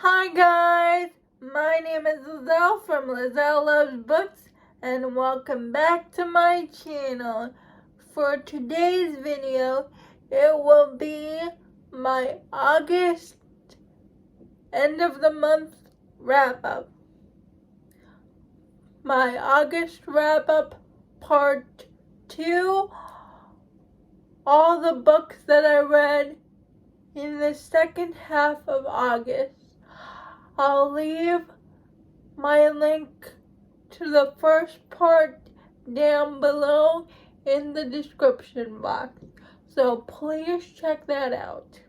Hi guys, my name is Lizelle from Lizelle Loves Books and welcome back to my channel. For today's video, it will be my August end of the month wrap up. My August wrap up part 2, all the books that I read in the second half of August. I'll leave my link to the first part down below in the description box, so please check that out.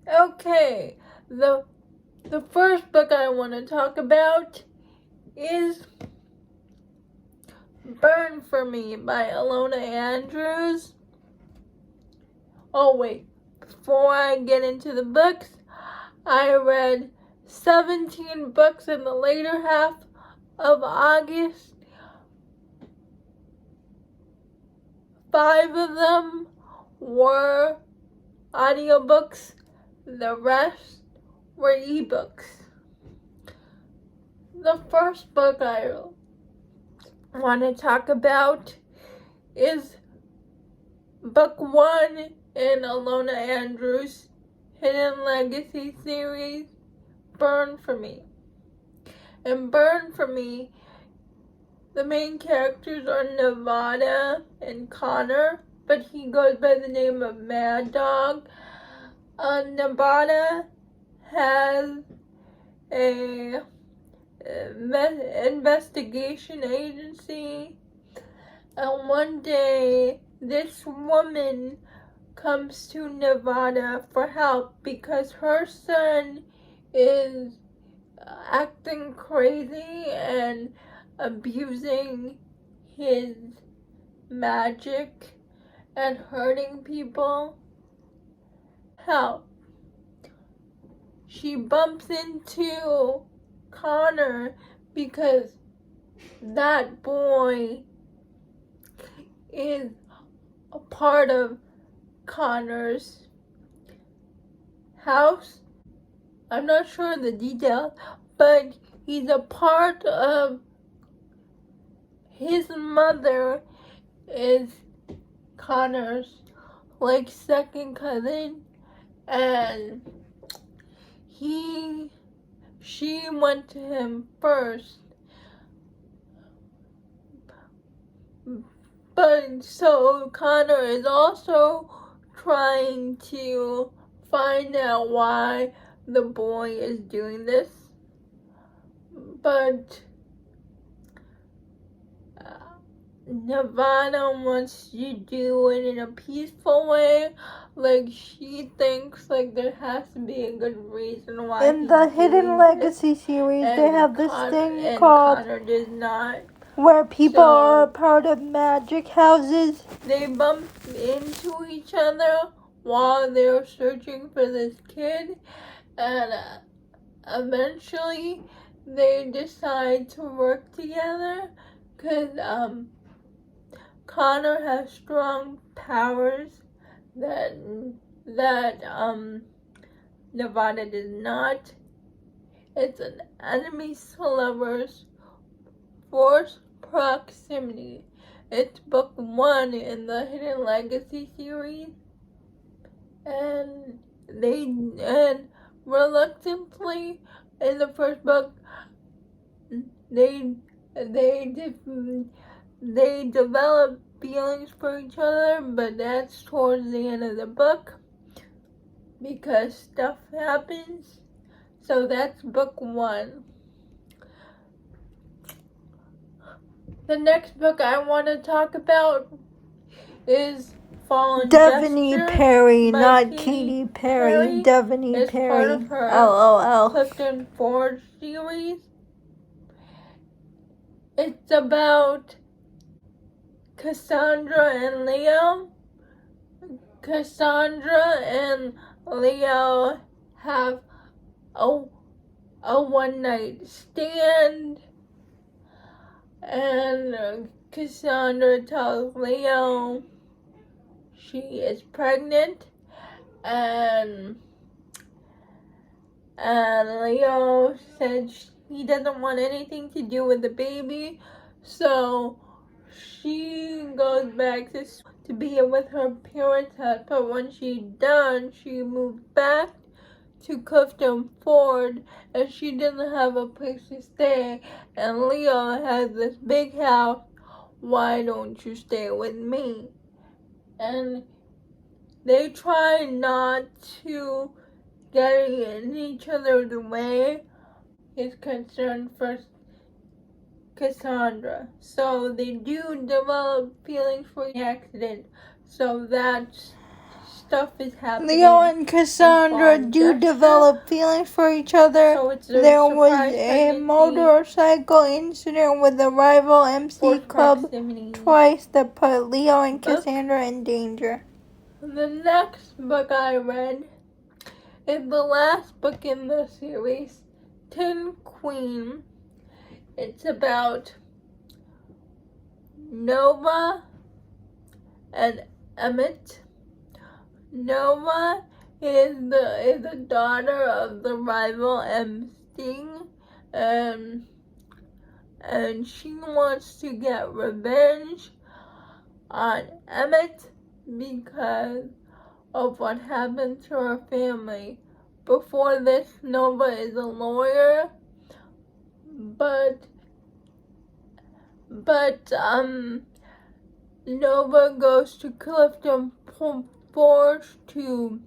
Okay, the first book I want to talk about is Burn For Me by Ilona Andrews. Oh wait, before I get into the books, I read 17 books in the later half of August. 5 of them were audiobooks, the rest were ebooks. The first book I want to talk about is book 1 in Ilona Andrews' Hidden Legacy series, Burn For Me. In Burn For Me, the main characters are Nevada and Connor, but he goes by the name of Mad Dog. Nevada has a investigation agency, and one day this woman comes to Nevada for help because her son is acting crazy and abusing his magic and hurting people. Help. She bumps into Connor because that boy is a part of Connor's house. I'm not sure of the details, but he's a part of his mother is Connor's second cousin, and she went to him first. But so Connor is also trying to find out why the boy is doing this. But Nevada wants to do it in a peaceful way. She thinks there has to be a good reason why. In the Hidden Legacy series, they have this thing called Connor does not. Where people are a part of magic houses. They bump into each other while they're searching for this kid, and eventually they decide to work together because Connor has strong powers that Nevada does not. It's an enemies to lovers force proximity. It's book 1 in the Hidden Legacy series, and reluctantly in the first book they develop feelings for each other, but that's towards the end of the book because stuff happens. So that's book 1. The next book I want to talk about is Fallen Deveney Gesture Perry, by not Katy Perry. Deveney it's Perry. part of her LOL. Clifton Forge series. It's about Cassandra and Leo. Cassandra and Leo have a one-night stand, and Cassandra tells Leo she is pregnant, and Leo said he doesn't want anything to do with the baby, so she goes back to be with her parents' house. But when she's done, she moved back to Clifton Ford, and she didn't have a place to stay. And Leo has this big house. Why don't you stay with me? And they try not to get in each other's way. He's concerned for Cassandra. So they do develop feelings for the accident. So that stuff is happening. Leo and Cassandra do develop feelings for each other. So it's there was a motorcycle incident with a rival MC club twice that put Leo and Cassandra in danger. The next book I read is the last book in the series, Tin Queen. It's about Nova and Emmett. Nova is the daughter of the rival MC, and she wants to get revenge on Emmett because of what happened to her family. Before this, Nova is a lawyer, but Nova goes to Clifton Forge to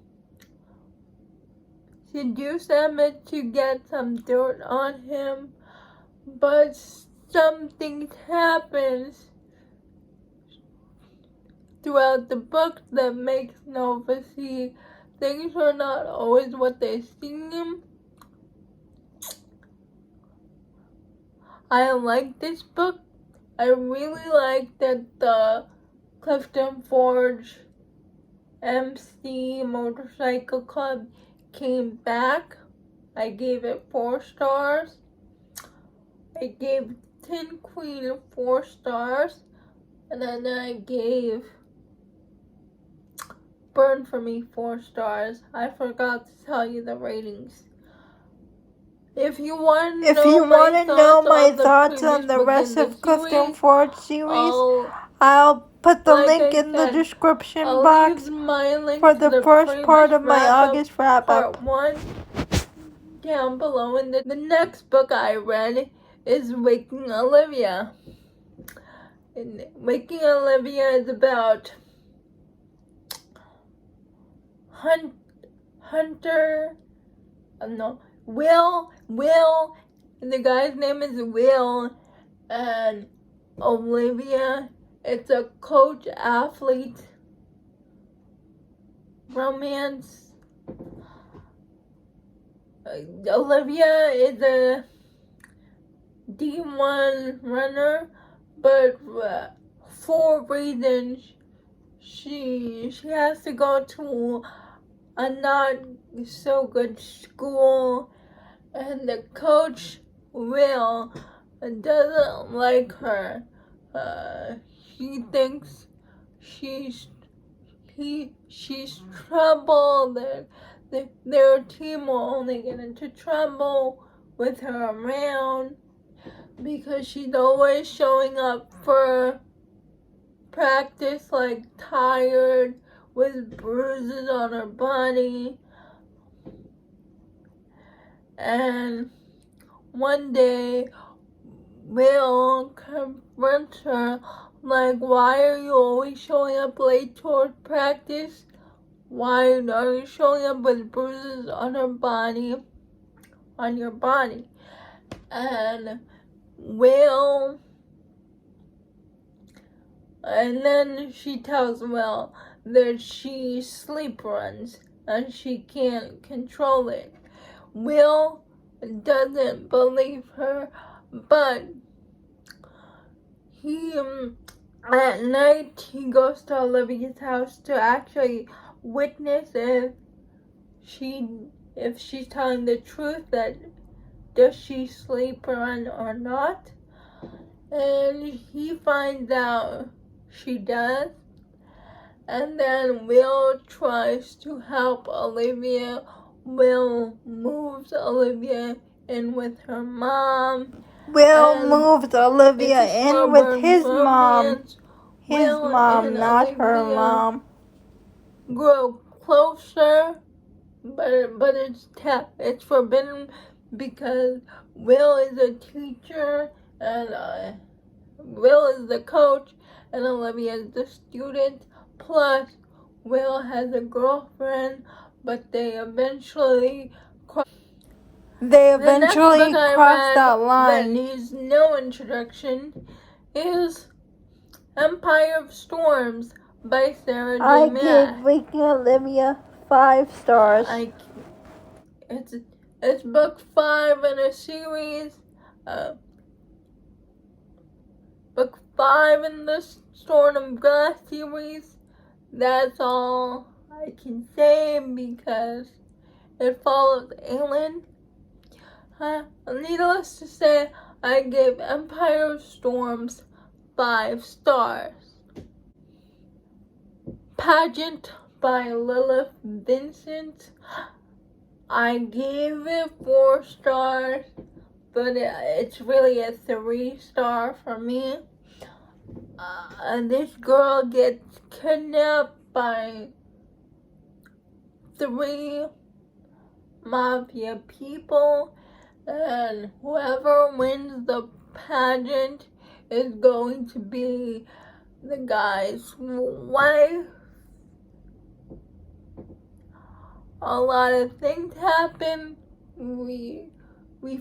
seduce Emmett to get some dirt on him, but something happens throughout the book that makes Nova see things are not always what they seem. I like this book. I really like that the Clifton Forge MC Motorcycle Club came back. I gave it 4 stars. I gave Tin Queen 4 stars. And then I gave Burn For Me 4 stars. I forgot to tell you the ratings. If you want to know my thoughts on the rest of Clifton Forge series, I'll put the link in the description box for the first part of my August wrap-up. Part 1 down below. And the next book I read is Waking Olivia. And Waking Olivia is about Will, and the guy's name is Will, and Olivia. It's a coach-athlete romance. Olivia is a D1 runner, but for reasons she has to go to a not so good school, and the coach Will doesn't like her. He thinks she's trouble. That their team will only get into trouble with her around because she's always showing up for practice like tired with bruises on her body. And one day Will confronts her like, why are you always showing up late towards practice? Why are you showing up with bruises on your body? And then she tells Will that she sleep runs and she can't control it. Will doesn't believe her, but at night he goes to Olivia's house to actually witness if she's telling the truth, that does she sleep run or not. And he finds out she does, And then Will tries to help Olivia. Will moves Olivia in with her mom. Will moves Olivia in with his mom. His mom, not her mom. Grow closer, but it's forbidden because Will is a teacher and Will is the coach and Olivia is the student. Plus, Will has a girlfriend, but they eventually cross that line. That needs no introduction is Empire of Storms by Sara J. I Maas. give Waking Olivia 5 stars. It's book 5 in a series. Book 5 in the Storm of Glass series. That's all I can say because it follows Aelin. Needless to say, I gave Empire of Storms 5 stars. Pageant by Lilith Vincent. I gave it 4 stars, but it's really a 3-star for me. This girl gets kidnapped by 3 mafia people, and whoever wins the pageant is going to be the guy's wife. A lot of things happen. We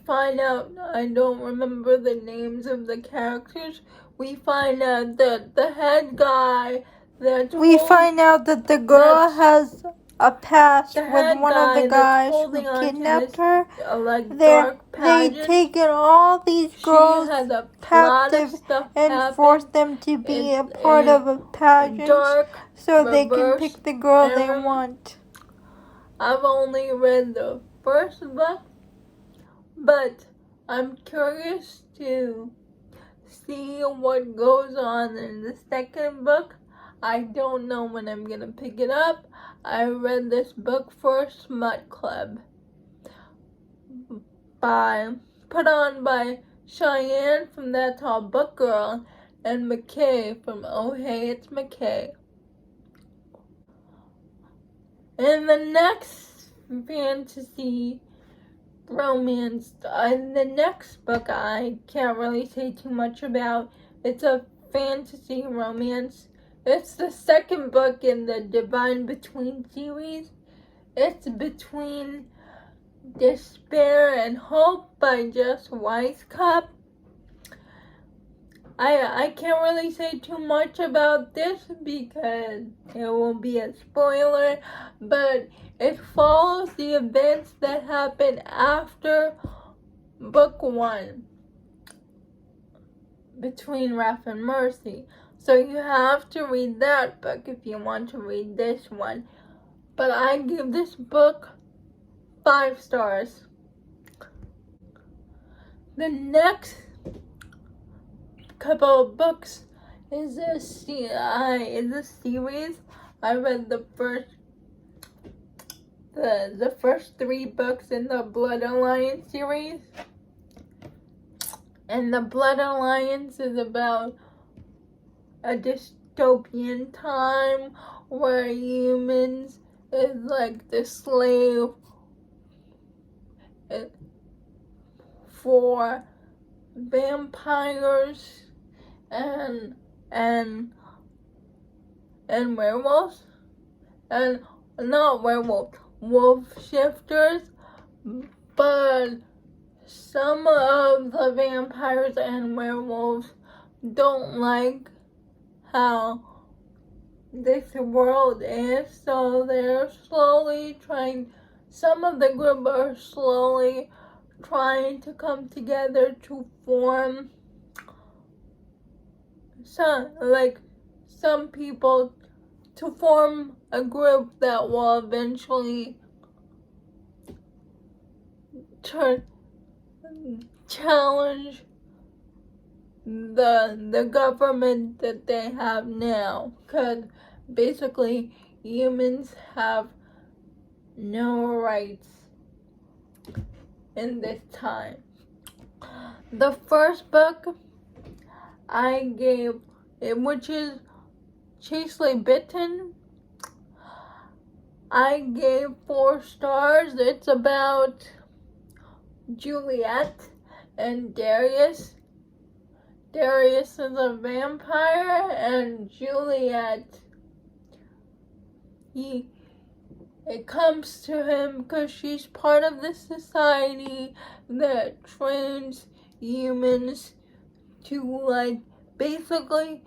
find out, I don't remember the names of the characters. We find out that the head guy we find out that the girl has a past with one of the guys who kidnapped her. They've taken all these girls captive and forced them to be a part of a pageant so they can pick the girl they want. I've only read the first book, but I'm curious to see what goes on in the second book. I don't know when I'm gonna pick it up. I read this book for a Smut Club put on by Cheyenne from That's All Book Girl and McKay from Oh Hey It's McKay. And the next fantasy romance, the next book I can't really say too much about. It's a fantasy romance. It's the second book in the Divine Between series. It's Between Despair and Hope by Jess Weiscup. I can't really say too much about this because it will be a spoiler, but it follows the events that happen after book 1, Between Wrath and Mercy. So you have to read that book if you want to read this one. But I give this book 5 stars. The next couple of books is a series. I read the first 3 books in the Blood Alliance series. And the Blood Alliance is about a dystopian time where humans is like the slave for vampires and werewolves, and not werewolves, wolf shifters, but some of the vampires and werewolves don't like how this world is, so they're slowly trying, some of the group are slowly trying to come together to form some people to form a group that will eventually challenge the government that they have now. Because basically humans have no rights in this time. The first book I gave, which is Chaseley Bitten, I gave 4 stars. It's about Juliet and Darius. Darius is a vampire, and Juliet, it comes to him because she's part of the society that trains humans to, like, basically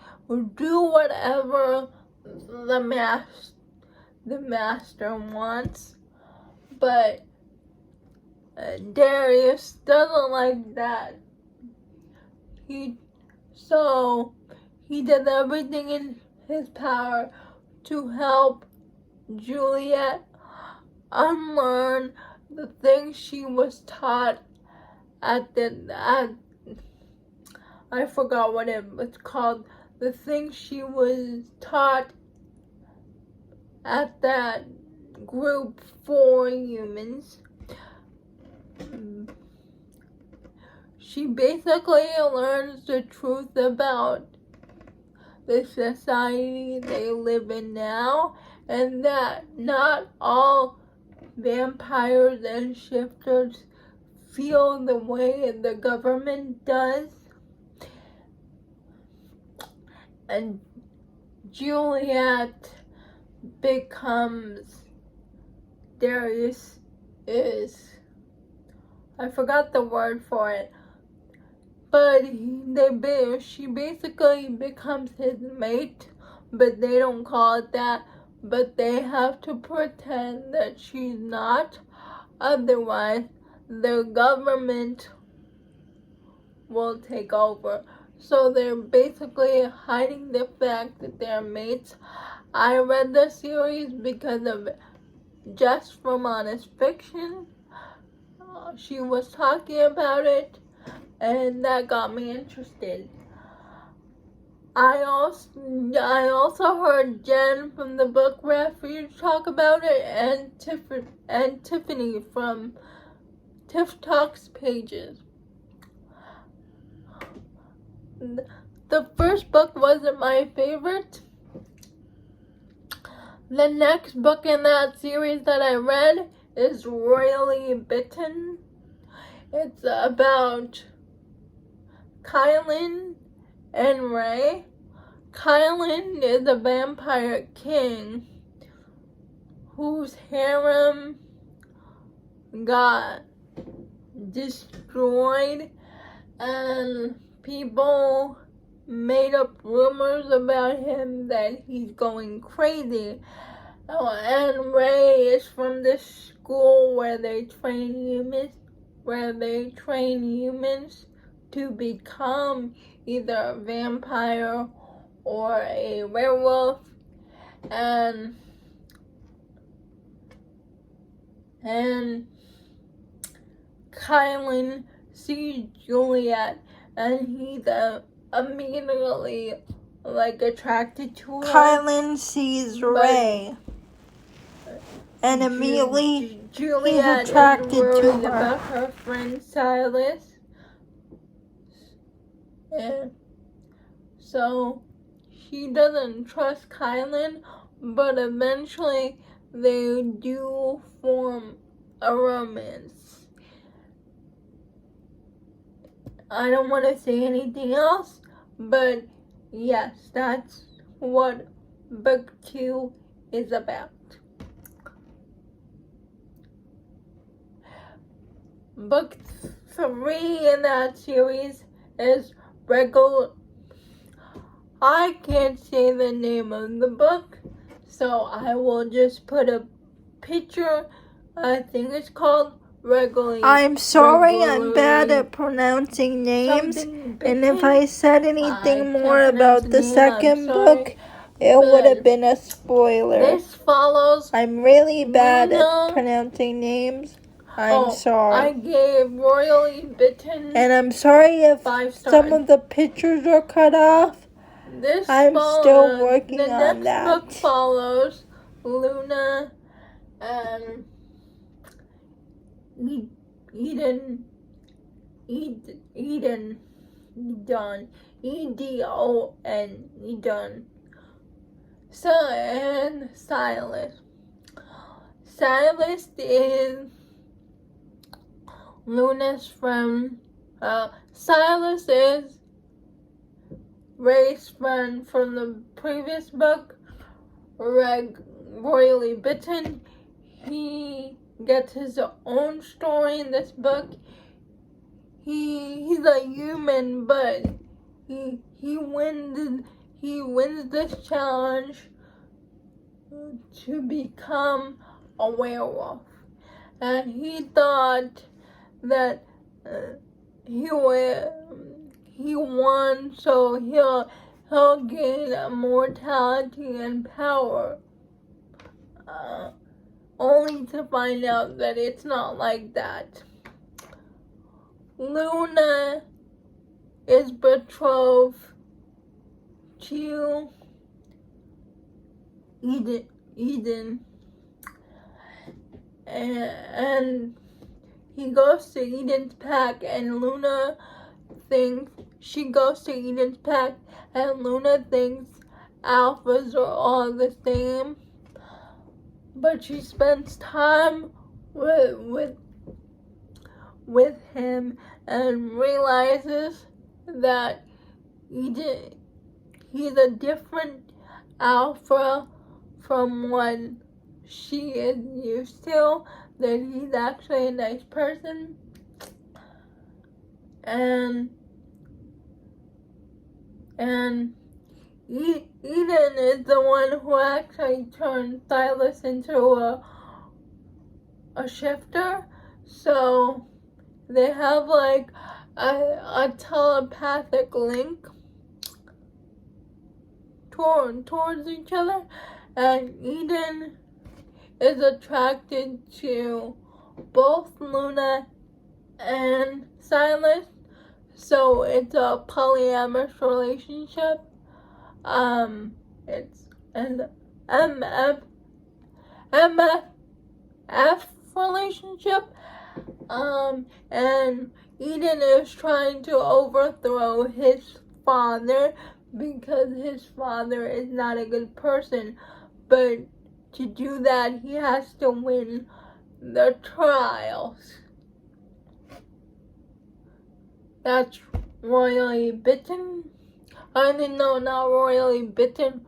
do whatever the master wants. But Darius doesn't like that. So he did everything in his power to help Juliet unlearn the things she was taught I forgot what it was called. The things she was taught at that group for humans. She basically learns the truth about the society they live in now, and that not all vampires and shifters feel the way the government does. And Juliet becomes Darius is, I forgot the word for it, but she basically becomes his mate, but they don't call it that, but they have to pretend that she's not, otherwise the government will take over. So they're basically hiding the fact that they're mates. I read the series because of Jess from Honest Fiction. She was talking about it, and that got me interested. I also heard Jen from the Book Refuge talk about it, and Tiffany from Tiff Talks Pages. The first book wasn't my favorite. The next book in that series that I read is Regally Bitten. It's about Kylan and Ray. Kylan is a vampire king whose harem got destroyed, and people made up rumors about him that he's going crazy. And Ray is from this school where they train humans to become either a vampire or a werewolf. And Kylan sees Juliet, and he's immediately attracted to her. Kylan sees Ray, and immediately Juliet he's attracted is worried to her. about her friend Silas. And so she doesn't trust Kylan, but eventually they do form a romance. I don't want to say anything else, but yes, that's what book 2 is about. Book 3 in that series is Regally. I can't say the name of the book, so I will just put a picture. I think it's called Regally. I'm sorry, I'm bad at pronouncing names, and if I said anything more about the second book, it would have been a spoiler. This follows. I'm really bad at pronouncing names. I'm sorry. I gave Regally Bitten, and I'm sorry if 5 stars. some of the pictures are cut off. I'm still working on that. The next book follows Luna and Edon, Edon, and Silas. Silas is Luna's friend. Silas is Ray's friend from the previous book, Royally Bitten. He gets his own story in this book. He's a human, but he wins this challenge to become a werewolf, and he thought that he won, so he'll gain immortality and power. Only to find out that it's not like that. Luna is betrothed to Edon, and he goes to Edon's pack, and Luna thinks she goes to Edon's pack, and Luna thinks alphas are all the same, but she spends time with him and realizes that he's a different alpha from what she is used to, that he's actually a nice person. And Edon is the one who actually turned Silas into a shifter, so they have like a telepathic link towards each other, and Edon is attracted to both Luna and Silas, so it's a polyamorous relationship. It's an MFF relationship, and Edon is trying to overthrow his father because his father is not a good person, but to do that he has to win the trials. That's Royally Bitten. No, not Royally Bitten.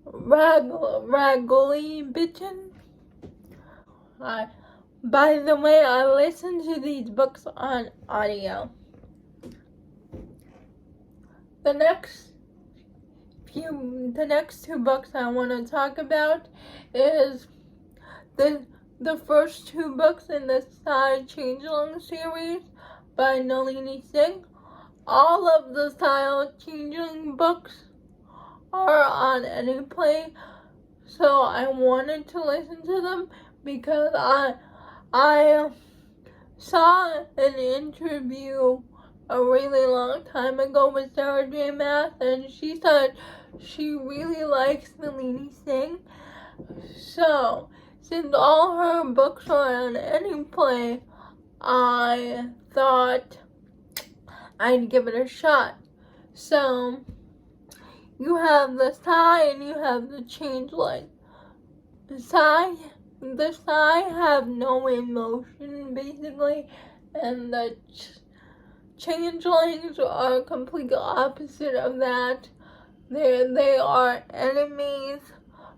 Regally Bitten. By the way, I listen to these books on audio. The next two books I want to talk about is the first two books in the Side Changeling series by Nalini Singh. All of the Style Changeling books are on Anyplay, so I wanted to listen to them because I saw an interview a really long time ago with Sara J. Maas, and she said she really likes Nalini Singh. So, since all her books are on Anyplay, I thought I'd give it a shot. So, you have the Psy and you have the Changeling. The Psy have no emotion, basically, and the Changelings are completely opposite of that. They are enemies,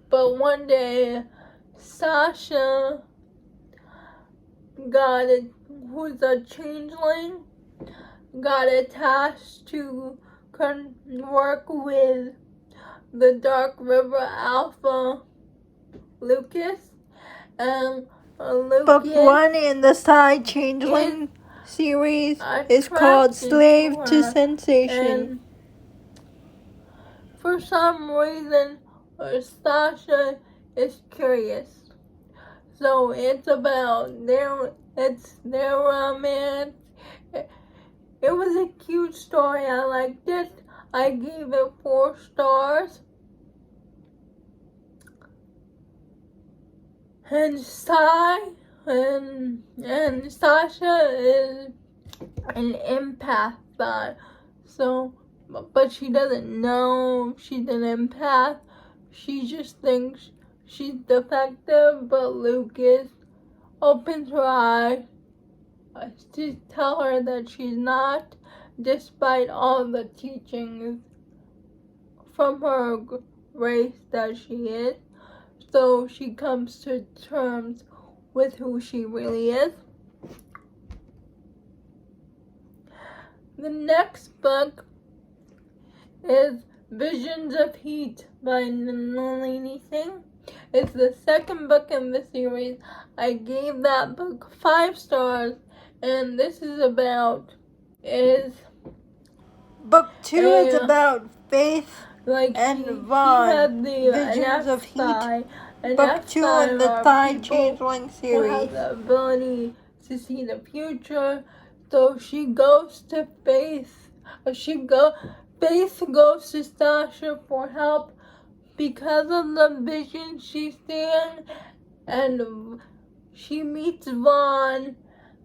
but one day Sasha who's a changeling, got attached to work with the Dark River Alpha Lucas, and Lucas. Book 1 in the Side Changeling series is called Slave to Sensation. For some reason, Sasha is curious. So it's about their romance. It was a cute story. I liked it. I gave it 4 stars. And and Sasha is an empath, but she doesn't know she's an empath. She just thinks she's defective, but Lucas opens her eyes to tell her that she's not, despite all the teachings from her race that she is. So she comes to terms with who she really is. The next book is Visions of Heat by Nalini Singh. It's the second book in the series. I gave that book 5 stars, and this is about Book 2 is about Faith and Vaughn, Visions of Heat. Book 2 in the Thigh Changeling series. Who has the ability to see the future. So she goes to Faith. Faith goes to Sasha for help because of the vision she's seeing, and she meets Vaughn,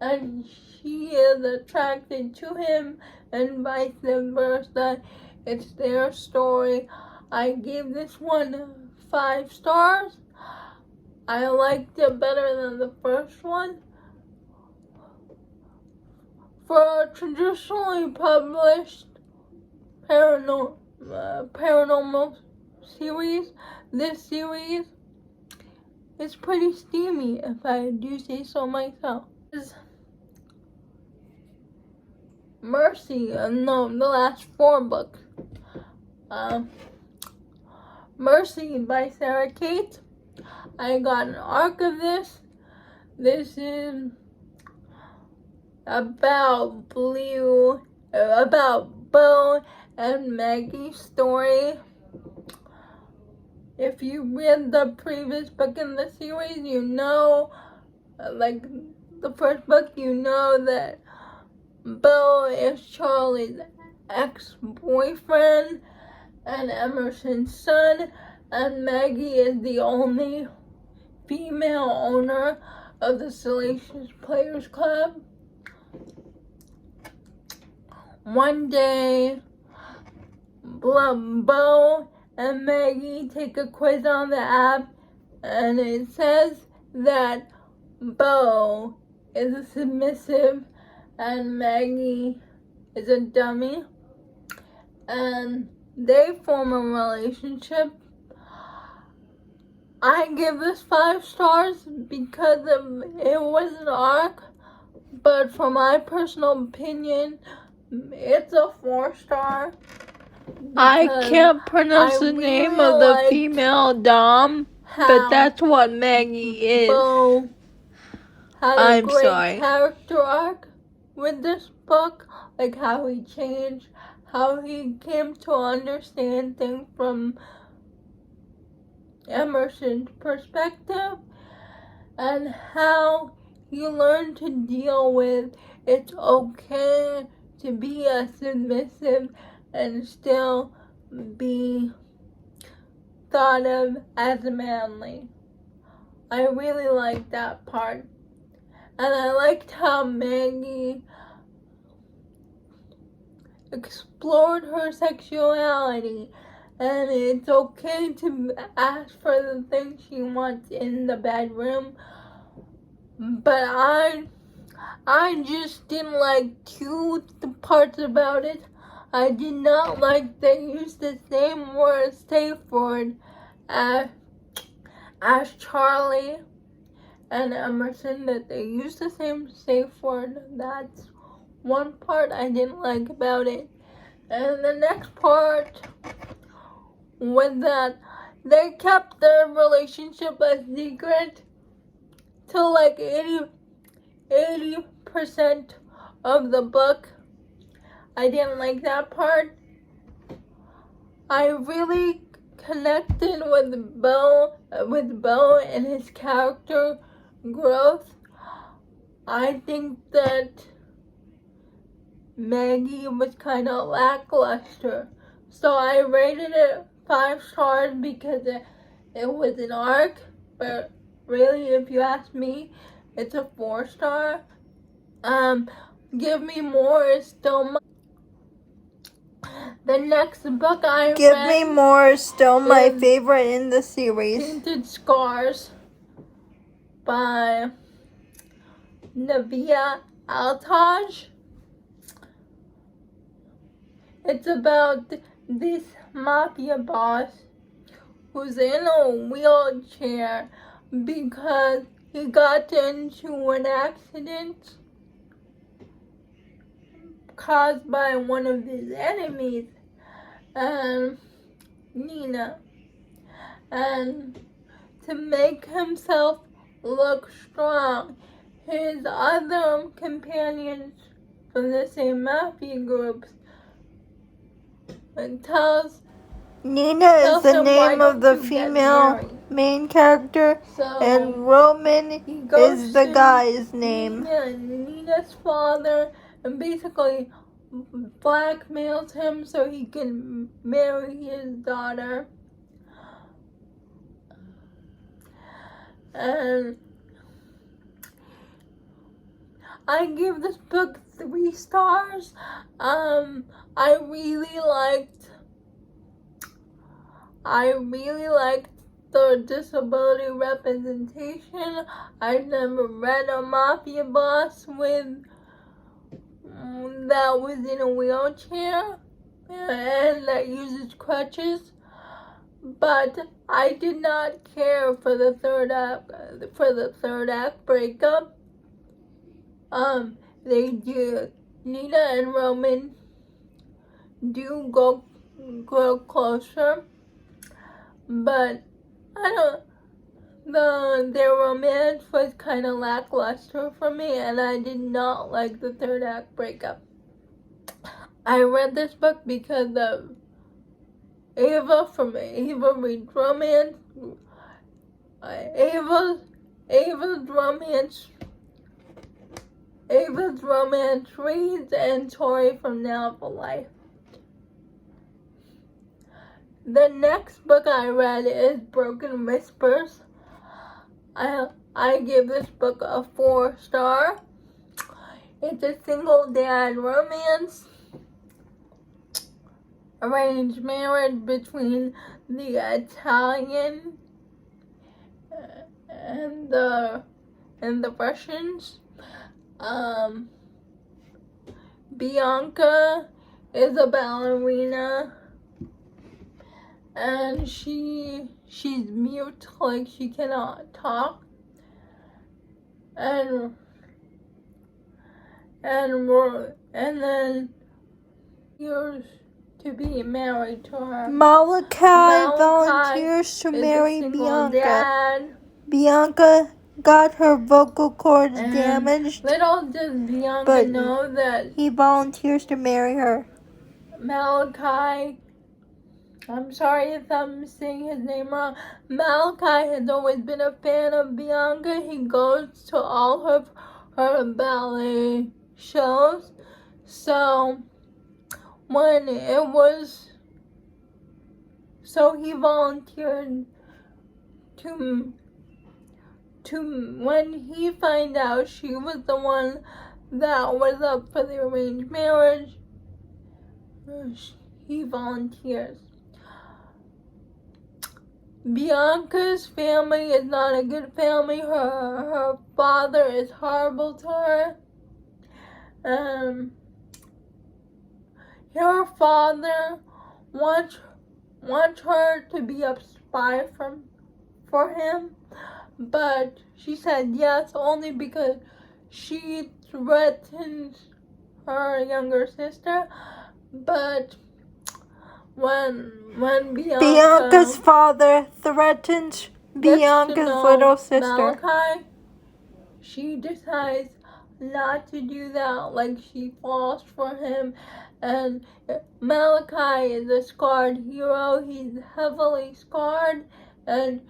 and she is attracted to him, and vice versa. It's their story. I gave this one 5 stars. I liked it better than the first one. For a traditionally published paranormal series, this series is pretty steamy, if I do say so myself. Mercy, the last 4 books. Mercy by Sara Cate. I got an arc of this. This is about Bo and Maggie's story. If you read the previous book in the series, you know, like the first book, you know that Bo is Charlie's ex-boyfriend and Emerson's son, and Maggie is the only female owner of the Salacious Players Club. One day, Bo and Maggie take a quiz on the app, and it says that Bo is a submissive and Maggie is a dummy, and they form a relationship. I give this 5 stars because it was an arc, but for my personal opinion, it's a 4 star. I can't pronounce the name of the female Dom, but that's what Maggie is. Bo had a great character arc with this book, like how he changed, how he came to understand things from Emerson's perspective, and how he learned to deal with it's okay to be a submissive and still be thought of as manly. I really liked that part. And I liked how Maggie explored her sexuality, and it's okay to ask for the things she wants in the bedroom. But I just didn't like 2 parts about it. I did not like they used the same word safe word as Charlie and Emerson, that they used the same safe word. That's one part I didn't like about it. And the next part was that they kept their relationship a secret till like 80% of the book. I didn't like that part. I really connected with Bo and his character growth. I think that Maggie was kind of lackluster So I rated it 5 stars because it was an arc, but really, if you ask me, it's a 4-star. Give Me More is still the next book I read. Give Me More is still my favorite in the series. Painted Scars by Neva Altaj. It's about this mafia boss who's in a wheelchair because he got into an accident caused by one of his enemies, Nina. And to make himself look strong, his other companions from the same mafia groups tells Nina is the name of the female main character, and Roman is the guy's name. Nina's father, and basically blackmails him so he can marry his daughter. And I give this book 3 stars. I really liked the disability representation. I've never read a mafia boss that was in a wheelchair and that uses crutches. But I did not care for the third act breakup. They do. Nina and Roman do grow closer, but their romance was kind of lackluster for me, and I did not like the third act breakup. I read this book because of Ava from Ava Reads Romance. Ava's Romance Reads, and Tori from Now for Life. The next book I read is Broken Whispers. I give this book a 4-star. It's a single dad romance, arranged marriage between the Italian and the Russians. Bianca is a ballerina, and she's mute, like she cannot talk, and then years to be married to her. Malachi volunteers to marry Bianca. Dad. Bianca got her vocal cords damaged. Little does Bianca know that he volunteers to marry her. Malachi, I'm sorry if I'm saying his name wrong. Malachi has always been a fan of Bianca. He goes to all of her ballet shows. So he volunteered when he found out she was the one that was up for the arranged marriage, he volunteers. Bianca's family is not a good family. Her father is horrible to her. Her father wants her to be a spy for him, but she said yes only because she threatens her younger sister. But when Bianca's father threatens Bianca's little sister, Malachi, she decides not to do that. Like, she falls for him, and Malachi is a scarred hero. He's heavily scarred, and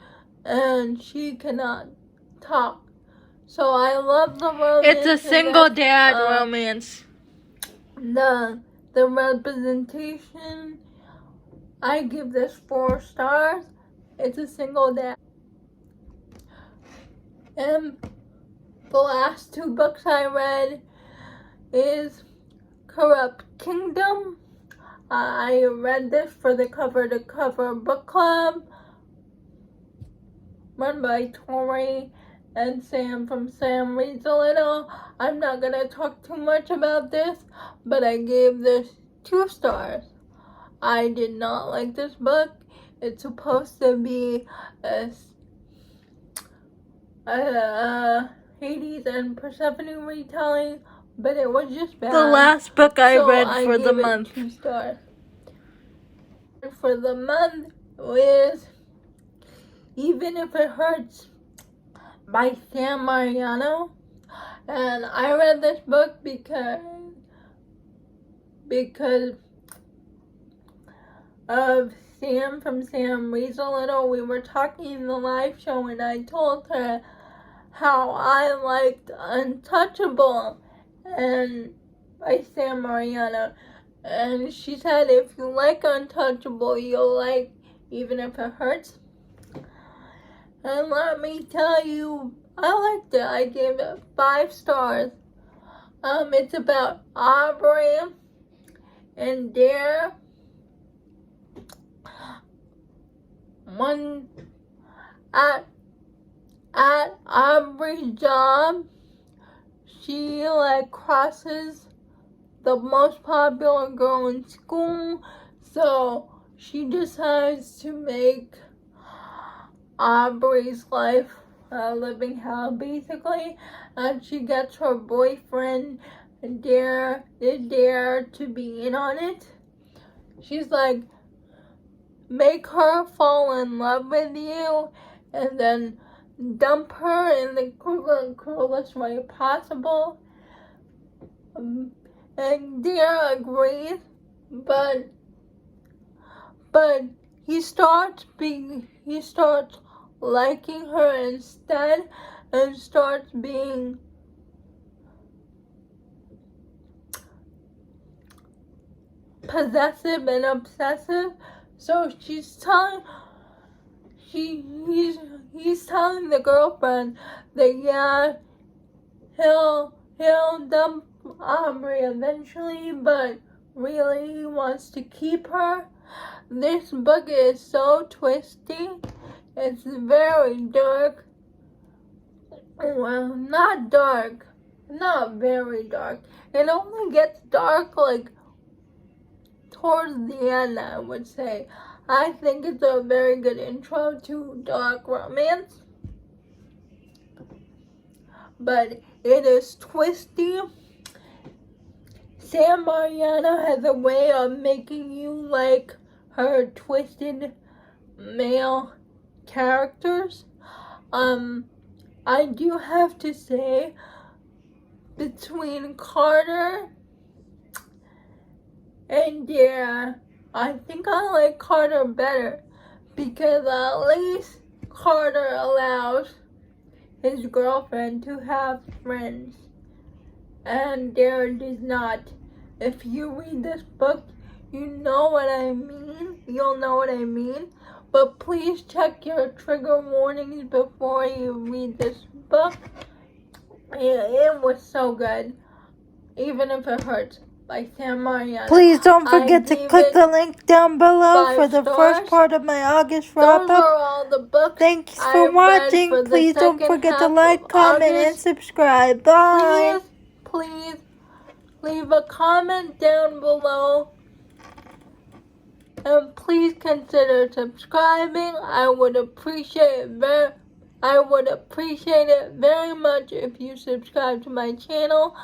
she cannot talk. So I love the romance. It's a single dad romance. The representation I give this 4 stars. It's a single day. And the last 2 books I read is Corrupt Kingdom. I read this for the Cover to Cover book club run by Tori and Sam from Sam Reads a Little. I'm not going to talk too much about this, but I gave this 2 stars. I did not like this book. It's supposed to be a Hades and Persephone retelling, but it was just bad. The last book I read for the month. 2 stars. For the month is Even If It Hurts by Sam Mariano. And I read this book because of Sam from Sam Reads a Little. We were talking in the live show and I told her how I liked Untouchable and by Sam Mariano. And she said if you like Untouchable, you'll like Even If It Hurts. And let me tell you, I liked it. I gave it 5 stars. It's about Aubrey and Dare. One at Aubrey's job, she crosses the most popular girl in school, so she decides to make Aubrey's life a living hell, basically, and she gets her boyfriend Dare to be in on it. She's like, make her fall in love with you and then dump her in the cruelest way possible. And Dare agrees, but he starts liking her instead and starts being possessive and obsessive. So he's telling the girlfriend that yeah, he'll dump Aubrey eventually, but really he wants to keep her. This book is so twisty. It's very dark. Well, not dark. Not very dark. It only gets dark towards the end, I would say. I think it's a very good intro to dark romance. But it is twisty. Sam Mariano has a way of making you like her twisted male characters. I do have to say, between Carter and Dare, I think I like Carter better because at least Carter allows his girlfriend to have friends and Dare does not. If you read this book, you know what I mean. You'll know what I mean. But please check your trigger warnings before you read this book. It was so good. Even If It Hurts by Sam Mariano. Please don't forget to click the link down below for the first part of my August wrap-up. Those are all the books. Thanks for watching. Please don't forget to like, comment, and subscribe. Bye. Please leave a comment down below. And please consider subscribing. I would appreciate it very much if you subscribe to my channel.